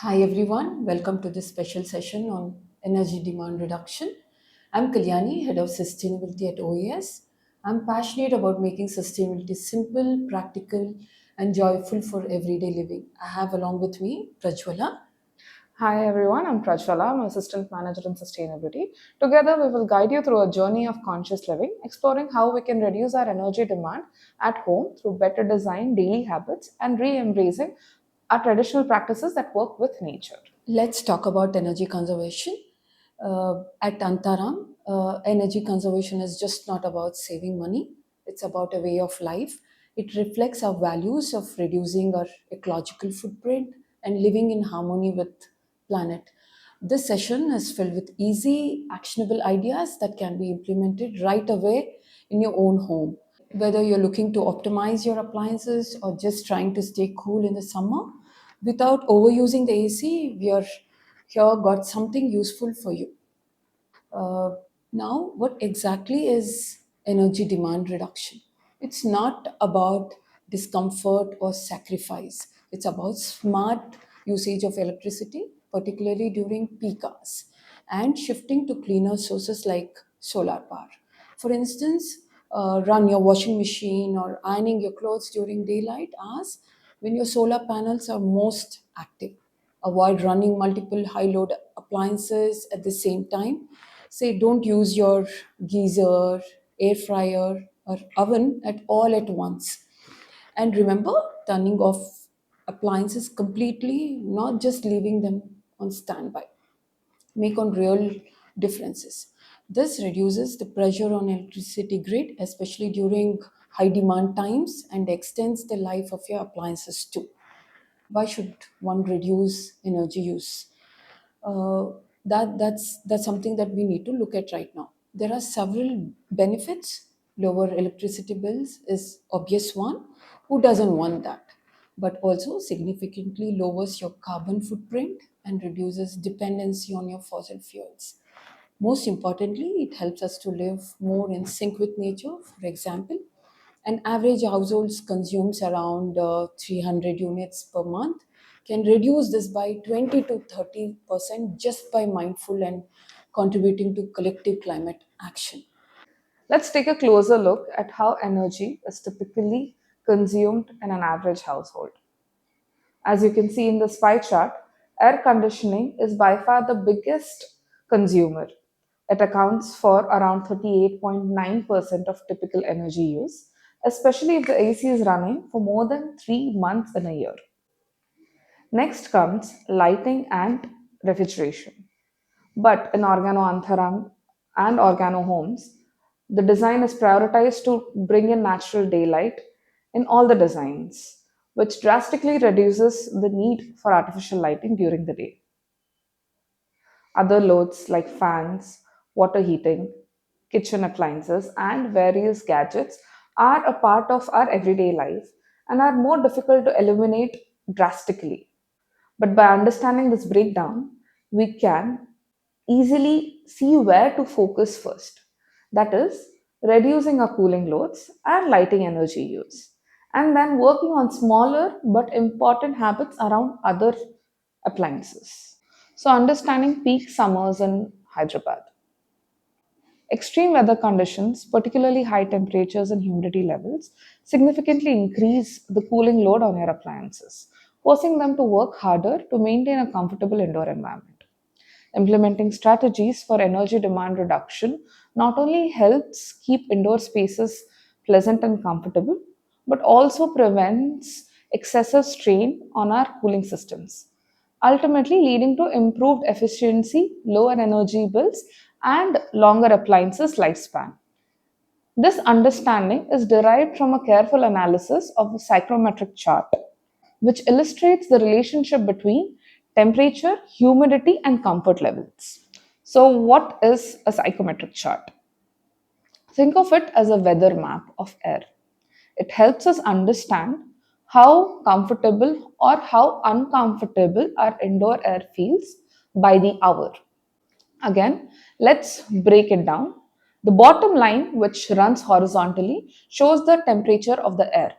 Hi everyone, welcome to this special session on energy demand reduction. I'm Kalyani, Head of Sustainability at OES. I'm passionate about making sustainability simple, practical, and joyful for everyday living. I have along with me Prajwala. Hi everyone, I'm Prajwala. I'm Assistant Manager in Sustainability. Together, we will guide you through a journey of conscious living, exploring how we can reduce our energy demand at home through better design, daily habits, and re embracing our traditional practices that work with nature. Let's talk about energy conservation. At Antharam, energy conservation is just not about saving money, it's about a way of life. It reflects our values of reducing our ecological footprint and living in harmony with planet. This session is filled with easy, actionable ideas that can be implemented right away in your own home. Whether you're looking to optimize your appliances or just trying to stay cool in the summer without overusing the AC, we are here got something useful for you. Now, what exactly is energy demand reduction? It's not about discomfort or sacrifice. It's about smart usage of electricity, particularly during peak hours, and shifting to cleaner sources like solar power. For instance, run your washing machine or ironing your clothes during daylight hours when your solar panels are most active. Avoid running multiple high load appliances at the same time. Say, don't use your geyser, air fryer, or oven at all at once. And remember, turning off appliances completely, not just leaving them on standby, make on real differences. This reduces the pressure on electricity grid, especially during high demand times, and extends the life of your appliances too. Why should one reduce energy use? That's something that we need to look at right now. There are several benefits. Lower electricity bills is obvious one. Who doesn't want that? But also significantly lowers your carbon footprint and reduces dependency on your fossil fuels. Most importantly, it helps us to live more in sync with nature. For example, an average household consumes around 300 units per month, can reduce this by 20 to 30% just by mindful and contributing to collective climate action. Let's take a closer look at how energy is typically consumed in an average household. As you can see in this pie chart, air conditioning is by far the biggest consumer. It accounts for around 38.9% of typical energy use, especially if the AC is running for more than 3 months in a year. Next comes lighting and refrigeration. But in Organo Antharam and Organo homes, the design is prioritized to bring in natural daylight in all the designs, which drastically reduces the need for artificial lighting during the day. Other loads like fans, water heating, kitchen appliances, and various gadgets are a part of our everyday life and are more difficult to eliminate drastically. But by understanding this breakdown, we can easily see where to focus first. That is, reducing our cooling loads and lighting energy use, and then working on smaller but important habits around other appliances. So, understanding peak summers in Hyderabad. Extreme weather conditions, particularly high temperatures and humidity levels, significantly increase the cooling load on your appliances, forcing them to work harder to maintain a comfortable indoor environment. Implementing strategies for energy demand reduction not only helps keep indoor spaces pleasant and comfortable, but also prevents excessive strain on our cooling systems, ultimately leading to improved efficiency, lower energy bills, and longer appliances lifespan. This understanding is derived from a careful analysis of the psychrometric chart, which illustrates the relationship between temperature, humidity, and comfort levels. So, what is a psychometric chart? Think of it as a weather map of air. It helps us understand how comfortable or how uncomfortable our indoor air feels by the hour. Again, let's break it down. The bottom line, which runs horizontally, shows the temperature of the air,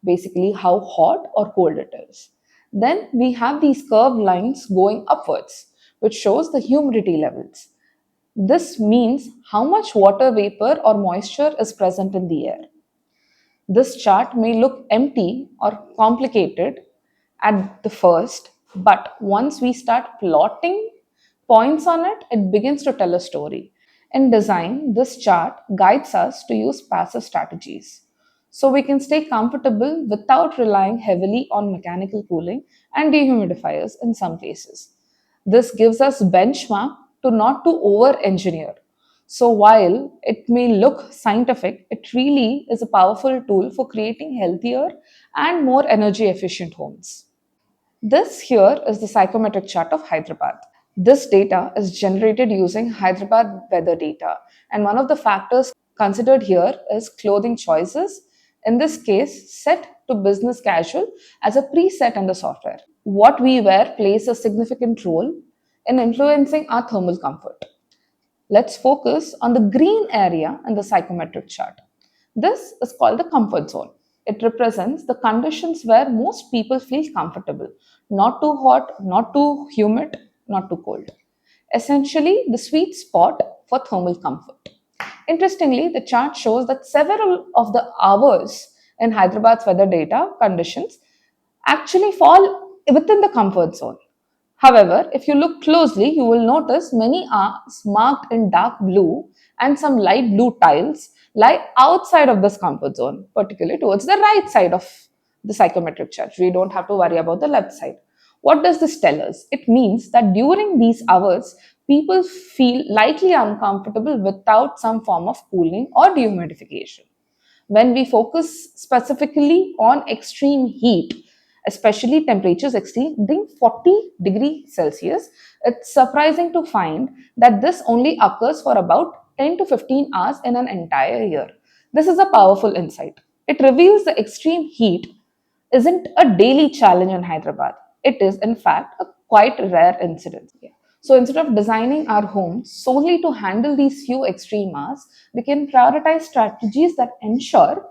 basically how hot or cold it is. Then we have these curved lines going upwards, which shows the humidity levels. This means how much water vapor or moisture is present in the air. This chart may look empty or complicated at the first, but once we start plotting points on it, it begins to tell a story. In design, this chart guides us to use passive strategies. So we can stay comfortable without relying heavily on mechanical cooling and dehumidifiers in some cases. This gives us benchmark to not to over engineer. So while it may look scientific, it really is a powerful tool for creating healthier and more energy efficient homes. This here is the psychometric chart of Hyderabad. This data is generated using Hyderabad weather data, and one of the factors considered here is clothing choices, in this case set to business casual as a preset in the software. What we wear plays a significant role in influencing our thermal comfort. Let's focus on the green area in the psychometric chart. This is called the comfort zone. It represents the conditions where most people feel comfortable, not too hot, not too humid, not too cold. Essentially, the sweet spot for thermal comfort. Interestingly, the chart shows that several of the hours in Hyderabad's weather data conditions actually fall within the comfort zone. However, if you look closely, you will notice many arcs marked in dark blue and some light blue tiles lie outside of this comfort zone, particularly towards the right side of the psychometric chart. We don't have to worry about the left side. What does this tell us? It means that during these hours, people feel lightly uncomfortable without some form of cooling or dehumidification. When we focus specifically on extreme heat, especially temperatures exceeding 40 degrees Celsius, it's surprising to find that this only occurs for about 10 to 15 hours in an entire year. This is a powerful insight. It reveals the extreme heat isn't a daily challenge in Hyderabad. It is, in fact, a quite rare incident. So instead of designing our homes solely to handle these few extreme hours, we can prioritize strategies that ensure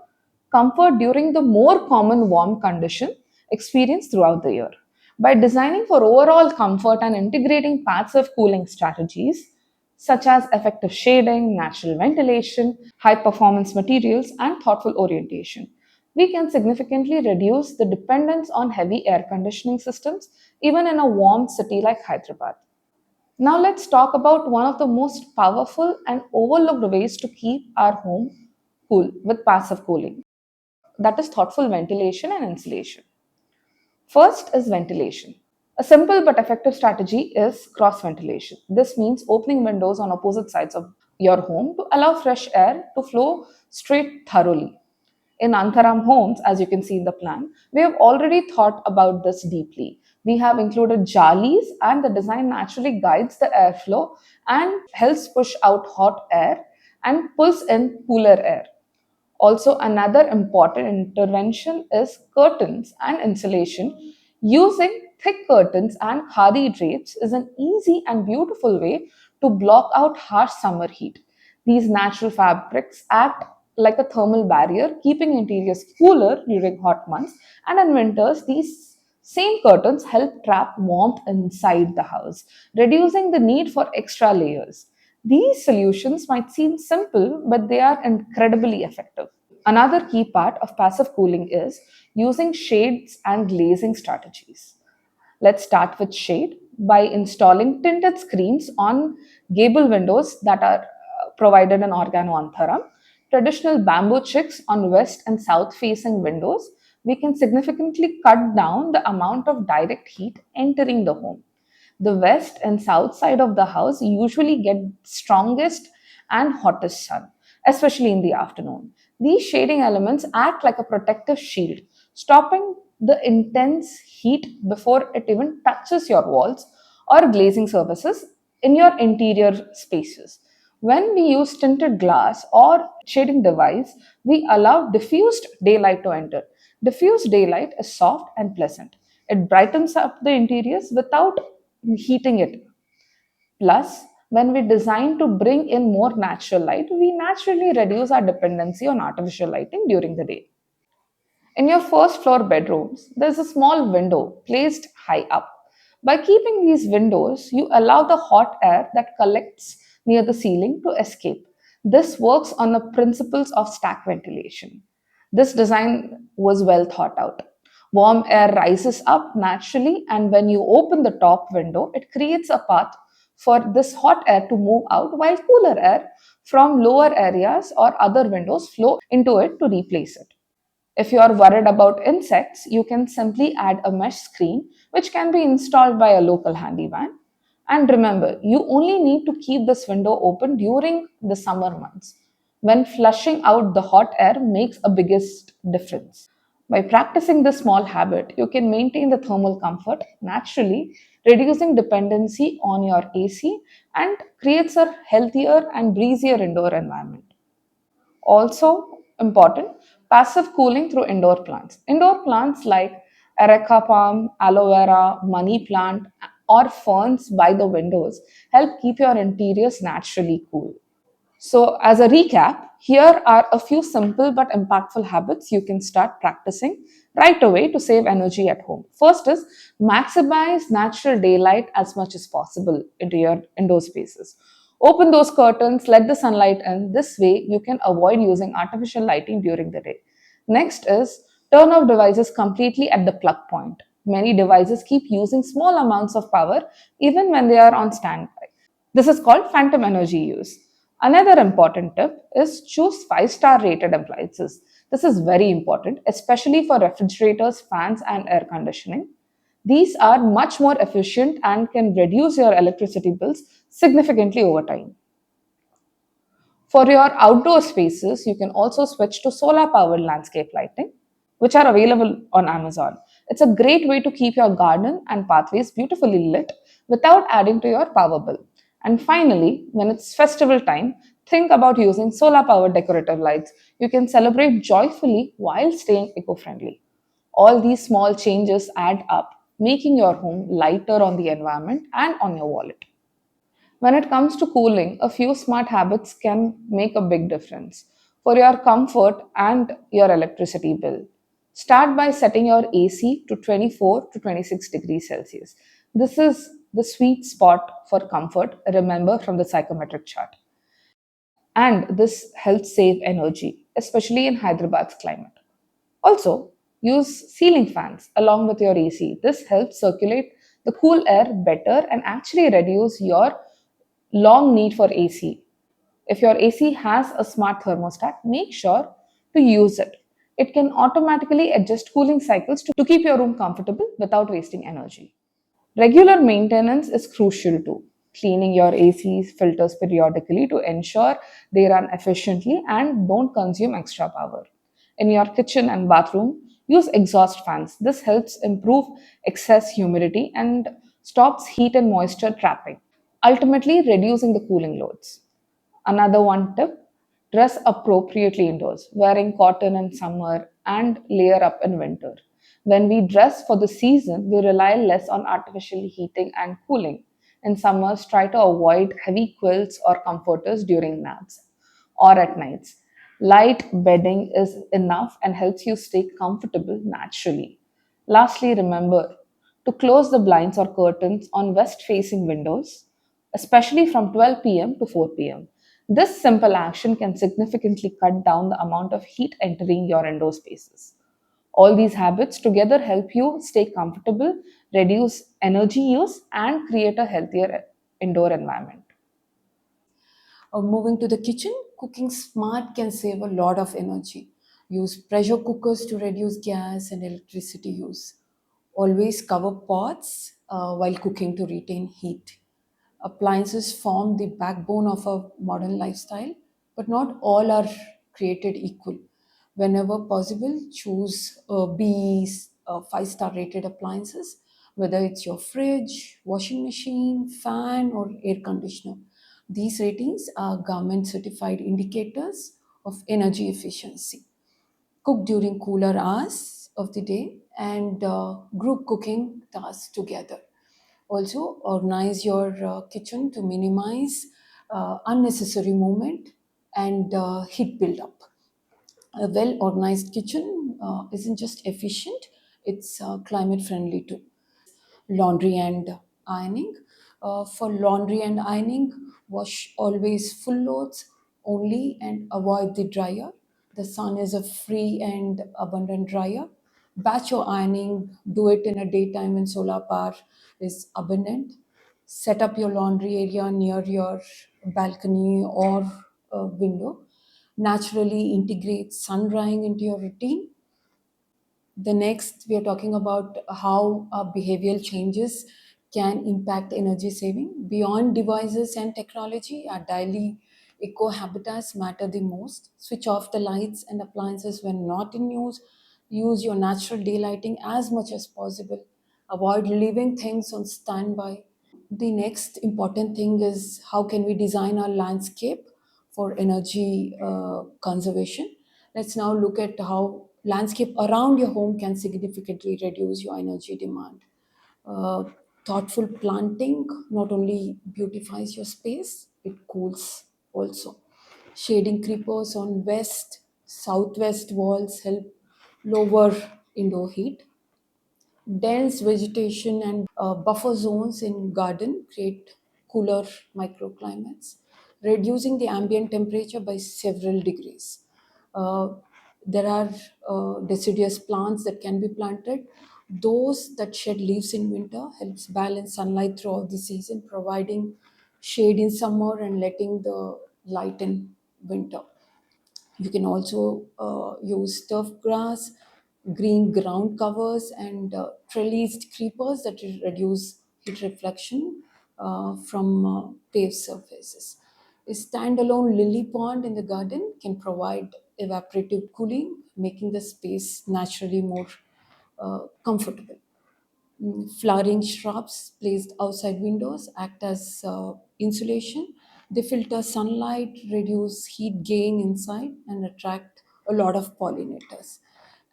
comfort during the more common warm condition experienced throughout the year. By designing for overall comfort and integrating passive cooling strategies, such as effective shading, natural ventilation, high performance materials, and thoughtful orientation, we can significantly reduce the dependence on heavy air conditioning systems, even in a warm city like Hyderabad. Now, let's talk about one of the most powerful and overlooked ways to keep our home cool with passive cooling, that is, thoughtful ventilation and insulation. First is ventilation. A simple but effective strategy is cross ventilation. This means opening windows on opposite sides of your home to allow fresh air to flow straight thoroughly. In Antharam homes, as you can see in the plan, we have already thought about this deeply. We have included jalis, and the design naturally guides the airflow and helps push out hot air and pulls in cooler air. Also, another important intervention is curtains and insulation. Using thick curtains and khadi drapes is an easy and beautiful way to block out harsh summer heat. These natural fabrics act like a thermal barrier, keeping interiors cooler during hot months, and in winters, these same curtains help trap warmth inside the house, reducing the need for extra layers. These solutions might seem simple, but they are incredibly effective. Another key part of passive cooling is using shades and glazing strategies. Let's start with shade by installing tinted screens on gable windows that are provided in Organo Antharam. Traditional bamboo chicks on west and south facing windows, we can significantly cut down the amount of direct heat entering the home. The west and south side of the house usually get strongest and hottest sun, especially in the afternoon. These shading elements act like a protective shield, stopping the intense heat before it even touches your walls or glazing surfaces in your interior spaces. When we use tinted glass or shading device, we allow diffused daylight to enter. Diffused daylight is soft and pleasant. It brightens up the interiors without heating it. Plus, when we design to bring in more natural light, we naturally reduce our dependency on artificial lighting during the day. In your first floor bedrooms, there's a small window placed high up. By keeping these windows, you allow the hot air that collects near the ceiling to escape. This works on the principles of stack ventilation. This design was well thought out. Warm air rises up naturally, and when you open the top window, it creates a path for this hot air to move out, while cooler air from lower areas or other windows flow into it to replace it. If you are worried about insects, you can simply add a mesh screen, which can be installed by a local handyman. And remember, you only need to keep this window open during the summer months, when flushing out the hot air makes a biggest difference. By practicing this small habit, you can maintain the thermal comfort naturally, reducing dependency on your AC and creates a healthier and breezier indoor environment. Also important, passive cooling through indoor plants. Indoor plants like areca palm, aloe vera, money plant, or ferns by the windows help keep your interiors naturally cool. So, as a recap, here are a few simple but impactful habits you can start practicing right away to save energy at home. First is maximize natural daylight as much as possible into your indoor spaces. Open those curtains, let the sunlight in. This way, you can avoid using artificial lighting during the day. Next is turn off devices completely at the plug point. Many devices keep using small amounts of power even when they are on standby. This is called phantom energy use. Another important tip is choose 5-star rated appliances. This is very important, especially for refrigerators, fans, and air conditioning. These are much more efficient and can reduce your electricity bills significantly over time. For your outdoor spaces, you can also switch to solar powered landscape lighting, which are available on Amazon. It's a great way to keep your garden and pathways beautifully lit without adding to your power bill. And finally, when it's festival time, think about using solar powered decorative lights. You can celebrate joyfully while staying eco friendly. All these small changes add up, making your home lighter on the environment and on your wallet. When it comes to cooling, a few smart habits can make a big difference for your comfort and your electricity bill. Start by setting your AC to 24 to 26 degrees Celsius. This is the sweet spot for comfort, remember from the psychometric chart. And this helps save energy, especially in Hyderabad's climate. Also, use ceiling fans along with your AC. This helps circulate the cool air better and actually reduce your long need for AC. If your AC has a smart thermostat, make sure to use it. It can automatically adjust cooling cycles to keep your room comfortable without wasting energy. Regular maintenance is crucial too. Cleaning your AC filters periodically to ensure they run efficiently and don't consume extra power. In your kitchen and bathroom, use exhaust fans. This helps improve excess humidity and stops heat and moisture trapping, ultimately reducing the cooling loads. Another one tip, dress appropriately indoors, wearing cotton in summer and layer up in winter. When we dress for the season, we rely less on artificial heating and cooling. In summers, try to avoid heavy quilts or comforters during naps or at nights. Light bedding is enough and helps you stay comfortable naturally. Lastly, remember to close the blinds or curtains on west facing windows, especially from 12 p.m. to 4 p.m. This simple action can significantly cut down the amount of heat entering your indoor spaces. All these habits together help you stay comfortable, reduce energy use, and create a healthier indoor environment. Moving to the kitchen, cooking smart can save a lot of energy. Use pressure cookers to reduce gas and electricity use. Always cover pots while cooking to retain heat. Appliances form the backbone of a modern lifestyle, but not all are created equal. Whenever possible, choose BE's 5-star rated appliances, whether it's your fridge, washing machine, fan, or air conditioner. These ratings are government certified indicators of energy efficiency. Cook during cooler hours of the day and group cooking tasks together. Also, organize your kitchen to minimize unnecessary movement and heat buildup. A well organized kitchen isn't just efficient, it's climate friendly too. Laundry and ironing. For laundry and ironing, wash always full loads only and avoid the dryer. The sun is a free and abundant dryer. Batch your ironing, do it in a daytime when solar power is abundant. Set up your laundry area near your balcony or window. Naturally integrate sun drying into your routine. The next, we are talking about how behavioral changes can impact energy saving. Beyond devices and technology, our daily eco habitats matter the most. Switch off the lights and appliances when not in use. Use your natural daylighting as much as possible. Avoid leaving things on standby. The next important thing is how can we design our landscape for energy conservation. Let's now look at how landscape around your home can significantly reduce your energy demand. uh, Thoughtful planting not only beautifies your space, it cools also. Shading creepers on west southwest walls help lower indoor heat. Dense vegetation and buffer zones in garden create cooler microclimates, reducing the ambient temperature by several degrees. Uh, there are deciduous plants that can be planted. Those that shed leaves in winter helps balance sunlight throughout the season, providing shade in summer and letting the light in winter. You can also use turf grass, green ground covers, and trellised creepers that reduce heat reflection from paved surfaces. A standalone lily pond in the garden can provide evaporative cooling, making the space naturally more comfortable. Flowering shrubs placed outside windows act as insulation. They filter sunlight, reduce heat gain inside, and attract a lot of pollinators.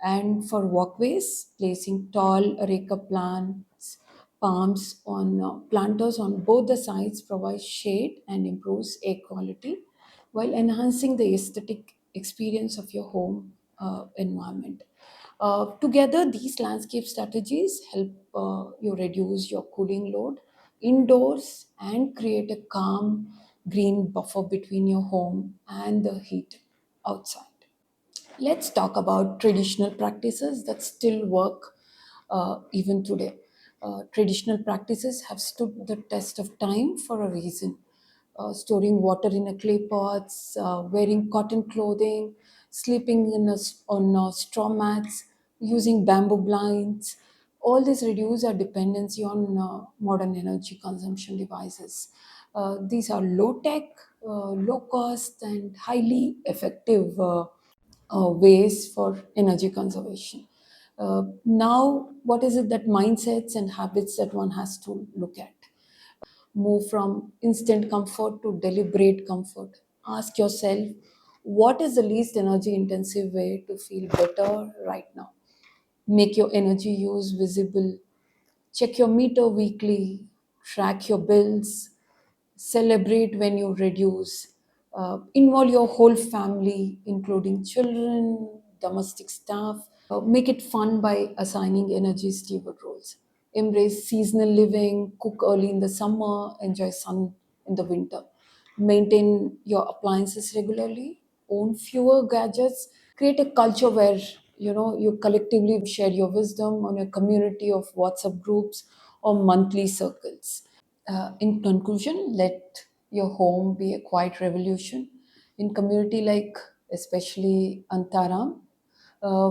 And for walkways, placing tall areca plants, palms on planters on both the sides provides shade and improves air quality while enhancing the aesthetic experience of your home environment. Together, these landscape strategies help you reduce your cooling load indoors and create a calm green buffer between your home and the heat outside. Let's talk about traditional practices that still work even today. Traditional practices have stood the test of time for a reason. Storing water in a clay pots, wearing cotton clothing, sleeping on straw mats, using bamboo blinds. All this reduce our dependency on modern energy consumption devices. These are low tech, low cost, and highly effective ways for energy conservation. Now, what is it that mindsets and habits that one has to look at? Move from instant comfort to deliberate comfort. Ask yourself, what is the least energy intensive way to feel better right now? Make your energy use visible. Check your meter weekly. Track your bills. Celebrate when you reduce. Involve your whole family, including children, domestic staff. Make it fun by assigning energy steward roles. Embrace seasonal living, cook early in the summer, enjoy sun in the winter. Maintain your appliances regularly, own fewer gadgets, create a culture where you collectively share your wisdom on a community of WhatsApp groups or monthly circles. In conclusion, let your home be a quiet revolution. In community like especially Antaram,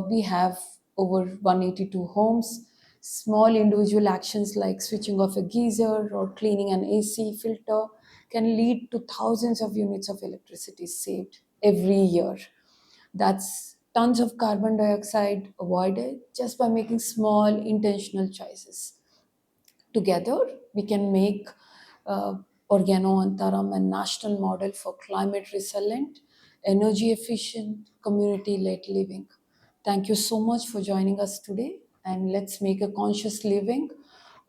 we have over 182 homes. Small individual actions like switching off a geyser or cleaning an AC filter can lead to thousands of units of electricity saved every year. That's tons of carbon dioxide avoided just by making small intentional choices. Together, we can make uh, Organo Antharam a national model for climate resilient, energy efficient, community led living. Thank you so much for joining us today, and let's make a conscious living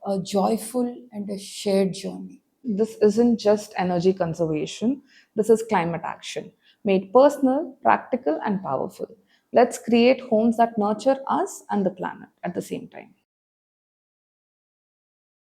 a joyful and a shared journey. This isn't just energy conservation, this is climate action, made personal, practical, and powerful. Let's create homes that nurture us and the planet at the same time.